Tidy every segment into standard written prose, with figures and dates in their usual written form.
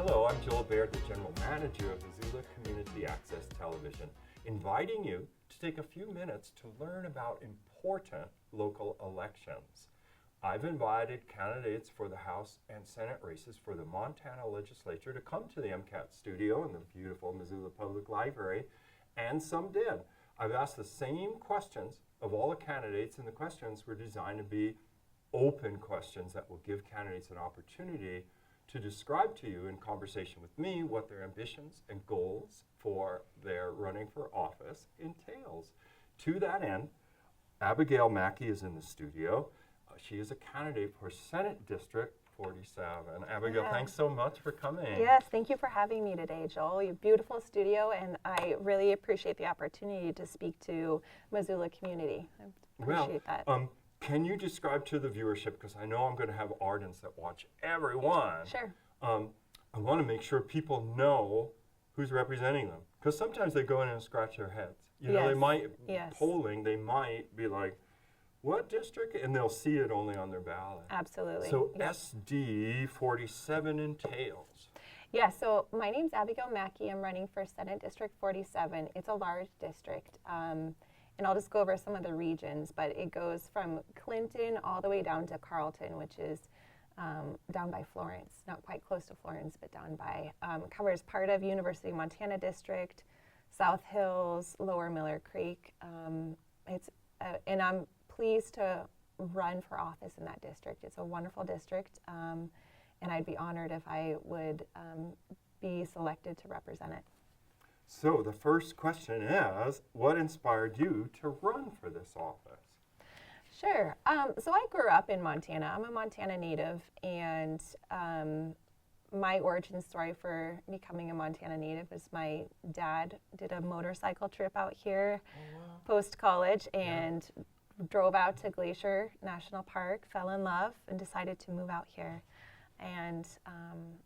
Hello, I'm Joel Baird, the General Manager of Missoula Community Access Television, inviting you to take a few minutes to learn about important local elections. I've invited candidates for the House and Senate races for the Montana Legislature to come to the MCAT studio in the beautiful Missoula Public Library, and some did. I've asked the same questions of all the candidates, and the questions were designed to be open questions that will give candidates an opportunity to describe to you in conversation with me what their ambitions and goals for their running for office entails. To that end, Abigail Maki is in the studio. She is a candidate for Senate District 47. Abigail, thanks so much for coming. Yes, thank you for having me today, Joel. You have a beautiful studio, and I really appreciate the opportunity to speak to Missoula community. I appreciate that. Can you describe to the viewership, because I know I'm going to have ardents that watch everyone. Sure. I want to make sure people know who's representing them, because sometimes they go in and scratch their heads. You know, they might, polling, they might be like, what district? And they'll see it only on their ballot. Absolutely. So SD 47 entails. Yeah, so my name's Abigail Maki. I'm running for Senate District 47. It's a large district. And I'll just go over some of the regions, but it goes from Clinton all the way down to Carlton, which is down by Florence, not quite close to Florence, but down by, covers part of University of Montana District, South Hills, Lower Miller Creek. And I'm pleased to run for office in that district. It's a wonderful district, and I'd be honored if I would be selected to represent it. So the first question is, what inspired you to run for this office? Sure. So I grew up in Montana. I'm a Montana native, and my origin story for becoming a Montana native was my dad did a motorcycle trip out here post-college and drove out to Glacier National Park, fell in love, and decided to move out here. And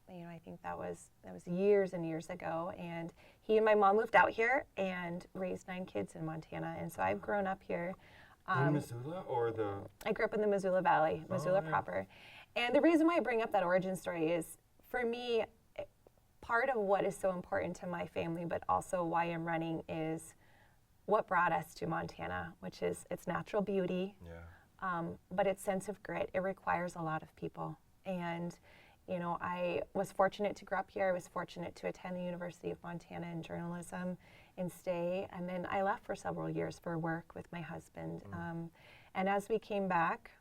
I think that was years and years ago. And he and my mom moved out here and raised 9 kids in Montana. And so I've grown up here. In Missoula or the? I grew up in the Missoula Valley, Missoula proper. And the reason why I bring up that origin story is, for me, part of what is so important to my family, but also why I'm running, is what brought us to Montana, which is its natural beauty, but its sense of grit. It requires a lot of people. And, I was fortunate to grow up here. I was fortunate to attend the University of Montana in journalism and stay. And then I left for several years for work with my husband. And as we came back,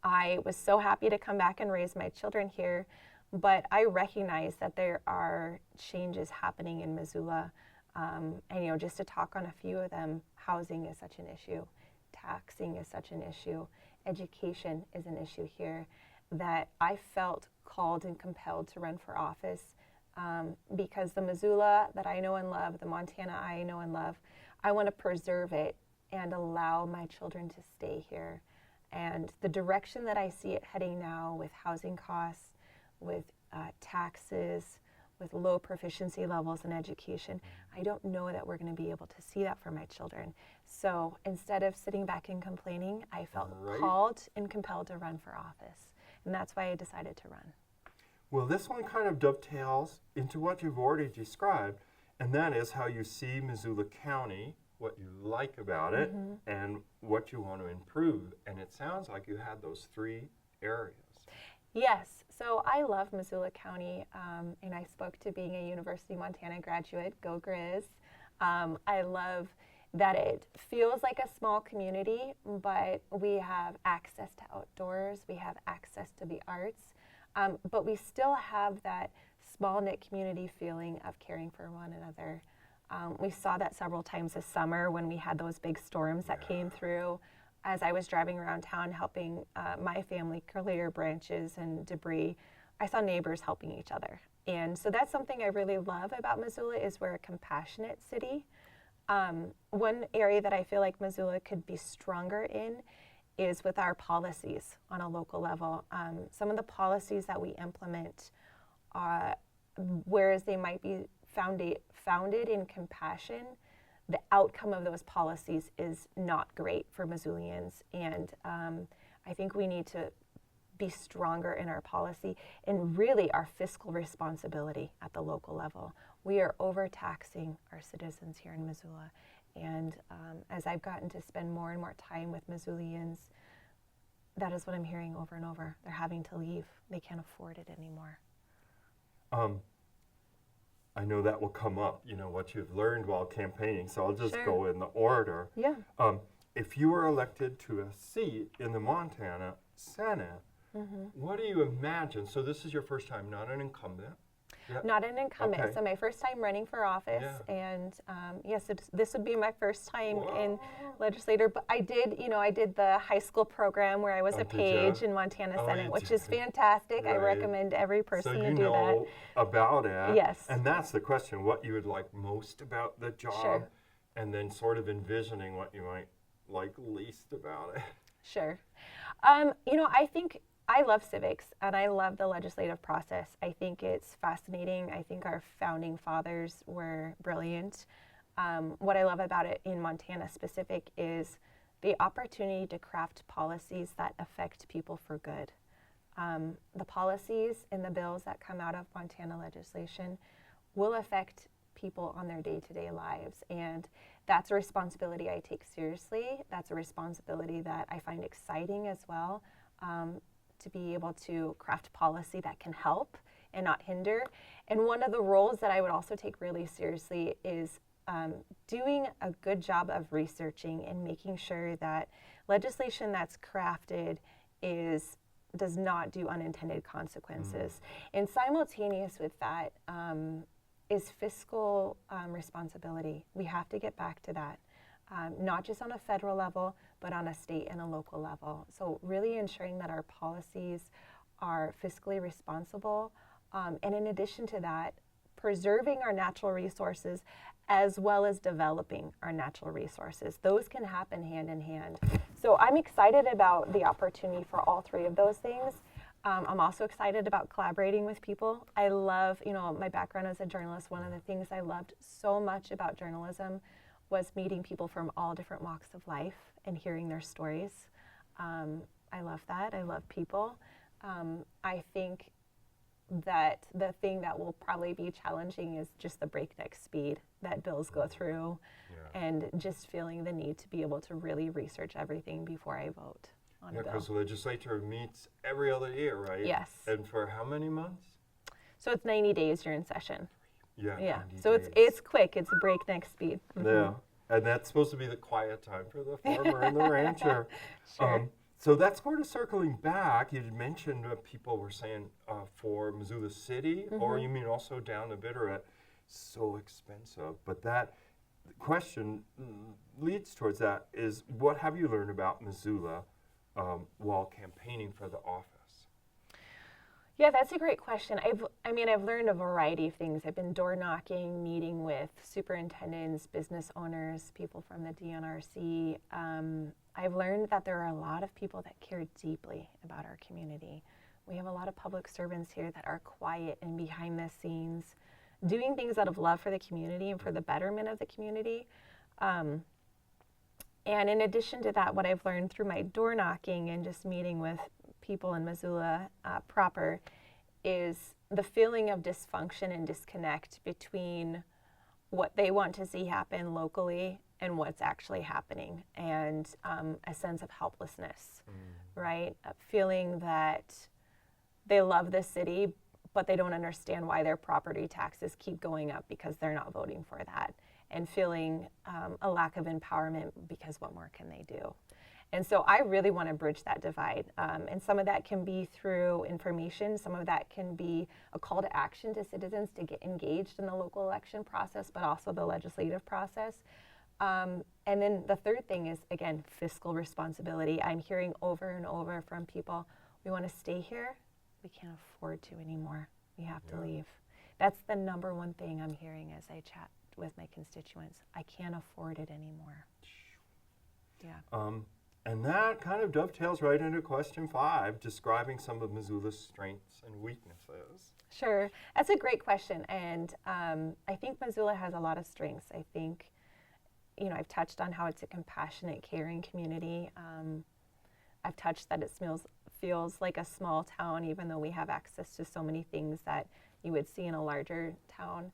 I was so happy to come back and raise my children here. But I recognize that there are changes happening in Missoula. And, just to talk on a few of them, housing is such an issue. Taxing is such an issue. Education is an issue here, that I felt called and compelled to run for office because the Missoula that I know and love, the Montana I know and love, I want to preserve it and allow my children to stay here. And the direction that I see it heading now, with housing costs, with taxes, with low proficiency levels in education, I don't know that we're going to be able to see that for my children. So instead of sitting back and complaining, I felt called and compelled to run for office. And that's why I decided to run. Well, this one kind of dovetails into what you've already described, and that is how you see Missoula County, what you like about it, and what you want to improve. And it sounds like you had those 3 areas. Yes, so I love Missoula County, and I spoke to being a University of Montana graduate, go Grizz. I love that it feels like a small community, but we have access to outdoors, we have access to the arts, but we still have that small-knit community feeling of caring for one another. We saw that several times this summer when we had those big storms that came through. As I was driving around town helping my family clear branches and debris, I saw neighbors helping each other. And so that's something I really love about Missoula, is we're a compassionate city. One area that I feel like Missoula could be stronger in is with our policies on a local level. Some of the policies that we implement, whereas they might be founded in compassion, the outcome of those policies is not great for Missoulians. And I think we need to be stronger in our policy and really our fiscal responsibility at the local level. We are overtaxing our citizens here in Missoula. And as I've gotten to spend more and more time with Missoulians, that is what I'm hearing over and over. They're having to leave. They can't afford it anymore. I know that will come up, what you've learned while campaigning, so I'll just Sure. go in the order. Yeah. If you were elected to a seat in the Montana Senate, what do you imagine? So this is your first time, not an incumbent. Yeah. Not an incumbent. Okay. So my first time running for office, and yes, this would be my first time in legislature. But I did the high school program where I was a did page ya? in Montana Oh, Senate, you which did. is fantastic. I Right. recommend every person So to you do know about it. Yes. And that's the question, what you would like most about the job, Sure. and then sort of envisioning what you might like least about it. that. Sure. I think I love civics and I love the legislative process. I think it's fascinating. I think our founding fathers were brilliant. What I love about it in Montana specific is the opportunity to craft policies that affect people for good. The policies and the bills that come out of Montana legislation will affect people on their day-to-day lives, and that's a responsibility I take seriously. That's a responsibility that I find exciting as well, to be able to craft policy that can help and not hinder. And one of the roles that I would also take really seriously is doing a good job of researching and making sure that legislation that's crafted does not do unintended consequences. And simultaneous with that is fiscal responsibility. We have to get back to that, not just on a federal level, but on a state and a local level. So really ensuring that our policies are fiscally responsible, and in addition to that, preserving our natural resources as well as developing our natural resources. Those can happen hand in hand. So I'm excited about the opportunity for all three of those things. I'm also excited about collaborating with people. I love, my background as a journalist. One of the things I loved so much about journalism was meeting people from all different walks of life and hearing their stories. I love that. I love people. I think that the thing that will probably be challenging is just the breakneck speed that bills go through, and just feeling the need to be able to really research everything before I vote on a bill. Because the legislature meets every other year, right? Yes. And for how many months? So it's 90 days you're in session. Yeah. 90 So days. it's quick. It's breakneck speed. Yeah. And that's supposed to be the quiet time for the farmer and the rancher. Sure. So that's sort of circling back. You mentioned people were saying for Missoula City, or you mean also down the Bitterroot, so expensive. But that question leads towards that is, what have you learned about Missoula while campaigning for the office? Yeah, that's a great question. I've learned a variety of things. I've been door knocking, meeting with superintendents, business owners, people from the DNRC. I've learned that there are a lot of people that care deeply about our community. We have a lot of public servants here that are quiet and behind the scenes, doing things out of love for the community and for the betterment of the community. And in addition to that, what I've learned through my door knocking and just meeting with people in Missoula proper is the feeling of dysfunction and disconnect between what they want to see happen locally and what's actually happening, and a sense of helplessness, right? A feeling that they love the city, but they don't understand why their property taxes keep going up because they're not voting for that, and feeling a lack of empowerment because what more can they do? And so I really want to bridge that divide. And some of that can be through information. Some of that can be a call to action to citizens to get engaged in the local election process, but also the legislative process. And then the third thing is, again, fiscal responsibility. I'm hearing over and over from people, we want to stay here. We can't afford to anymore. We have to leave. That's the number one thing I'm hearing as I chat with my constituents. I can't afford it anymore. Yeah. And that kind of dovetails right into question 5, describing some of Missoula's strengths and weaknesses. Sure. That's a great question. And I think Missoula has a lot of strengths. I think, I've touched on how it's a compassionate, caring community. I've touched that it feels like a small town, even though we have access to so many things that you would see in a larger town.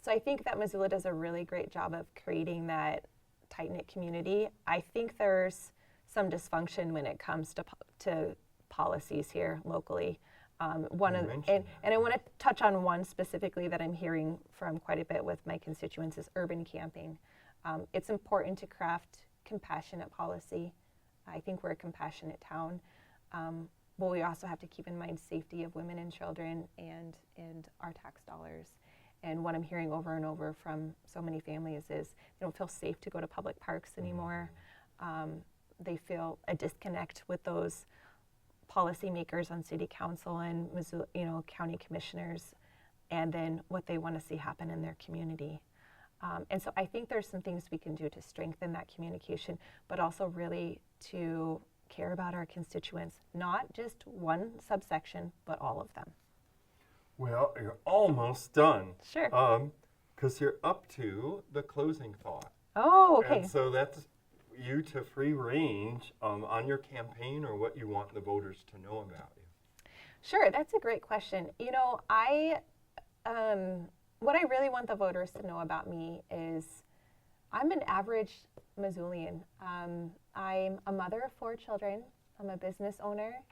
So I think that Missoula does a really great job of creating that tight-knit community. I think there's some dysfunction when it comes to policies here locally. And I want to touch on one specifically that I'm hearing from quite a bit with my constituents is urban camping. It's important to craft compassionate policy. I think we're a compassionate town, but we also have to keep in mind safety of women and children and our tax dollars. And what I'm hearing over and over from so many families is they don't feel safe to go to public parks anymore. They feel a disconnect with those policymakers on city council and Missoula, county commissioners, and then what they want to see happen in their community. And so I think there's some things we can do to strengthen that communication, but also really to care about our constituents, not just one subsection, but all of them. Well, you're almost done. Sure. Because you're up to the closing thought. Oh, okay. And so that's you to free range on your campaign or what you want the voters to know about you. Sure, that's a great question. What I really want the voters to know about me is I'm an average Missoulian. I'm a mother of 4 children. I'm a business owner.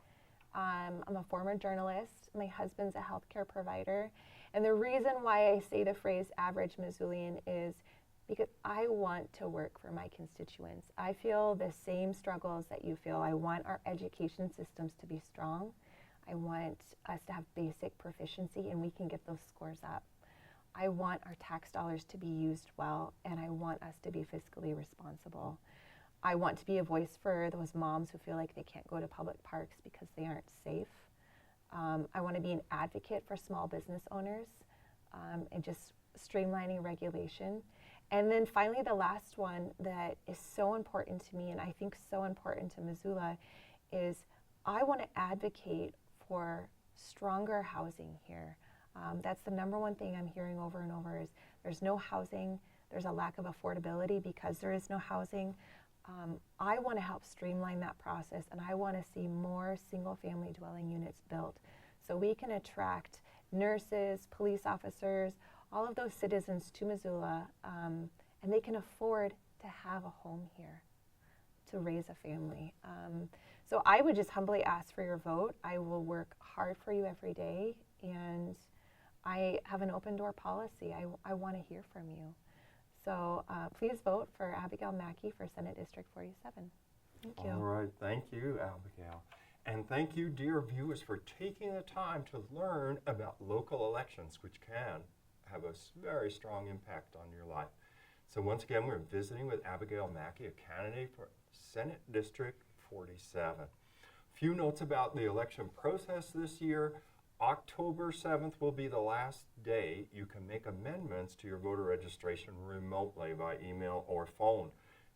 I'm a former journalist. My husband's a healthcare provider. And the reason why I say the phrase average Missoulian is because I want to work for my constituents. I feel the same struggles that you feel. I want our education systems to be strong. I want us to have basic proficiency and we can get those scores up. I want our tax dollars to be used well, and I want us to be fiscally responsible. I want to be a voice for those moms who feel like they can't go to public parks because they aren't safe. I want to be an advocate for small business owners and just streamlining regulation. And then finally, the last one that is so important to me, and I think so important to Missoula, is I want to advocate for stronger housing here. That's the number one thing I'm hearing over and over is there's no housing, there's a lack of affordability because there is no housing. I want to help streamline that process, and I want to see more single-family dwelling units built so we can attract nurses, police officers, all of those citizens to Missoula, and they can afford to have a home here, to raise a family. So I would just humbly ask for your vote. I will work hard for you every day, and I have an open door policy. I want to hear from you. So please vote for Abigail Maki for Senate District 47. Thank you. All right, thank you, Abigail. And thank you, dear viewers, for taking the time to learn about local elections, which can have a very strong impact on your life. So once again, we're visiting with Abigail Maki, a candidate for Senate District 47. A few notes about the election process this year. October 7th will be the last day you can make amendments to your voter registration remotely by email or phone.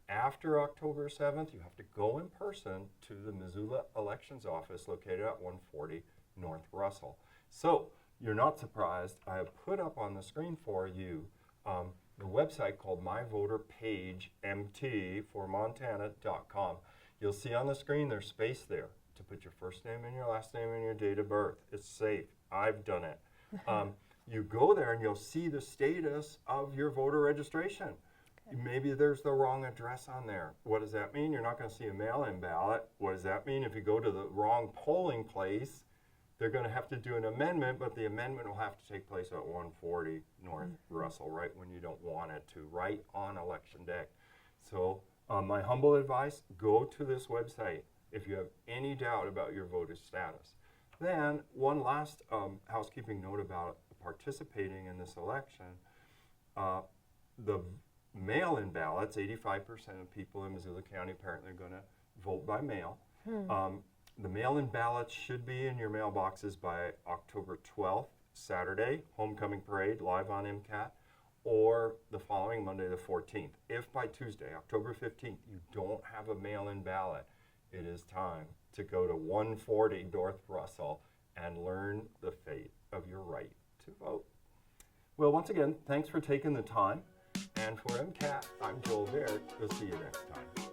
After October 7th, you have to go in person to the Missoula Elections Office located at 140 North Russell. So, you're not surprised, I have put up on the screen for you the website called myvoterpagemt4montana.com. You'll see on the screen there's space there to put your first name and your last name and your date of birth. It's safe. I've done it. You go there and you'll see the status of your voter registration. Okay. Maybe there's the wrong address on there. What does that mean? You're not going to see a mail-in ballot. What does that mean? If you go to the wrong polling place, they're going to have to do an amendment, but the amendment will have to take place at 140 North Russell, right when you don't want it to, right on Election Day. So my humble advice, go to this website if you have any doubt about your voter status. Then, one last housekeeping note about participating in this election. The mail-in ballots, 85% of people in Missoula County apparently are going to vote by mail. The mail-in ballots should be in your mailboxes by October 12th, Saturday, homecoming parade, live on MCAT, or the following Monday, the 14th. If by Tuesday, October 15th, you don't have a mail-in ballot, it is time to go to 140 North Russell and learn the fate of your right to vote. Well, once again, thanks for taking the time. And for MCAT, I'm Joel Baird. We'll see you next time.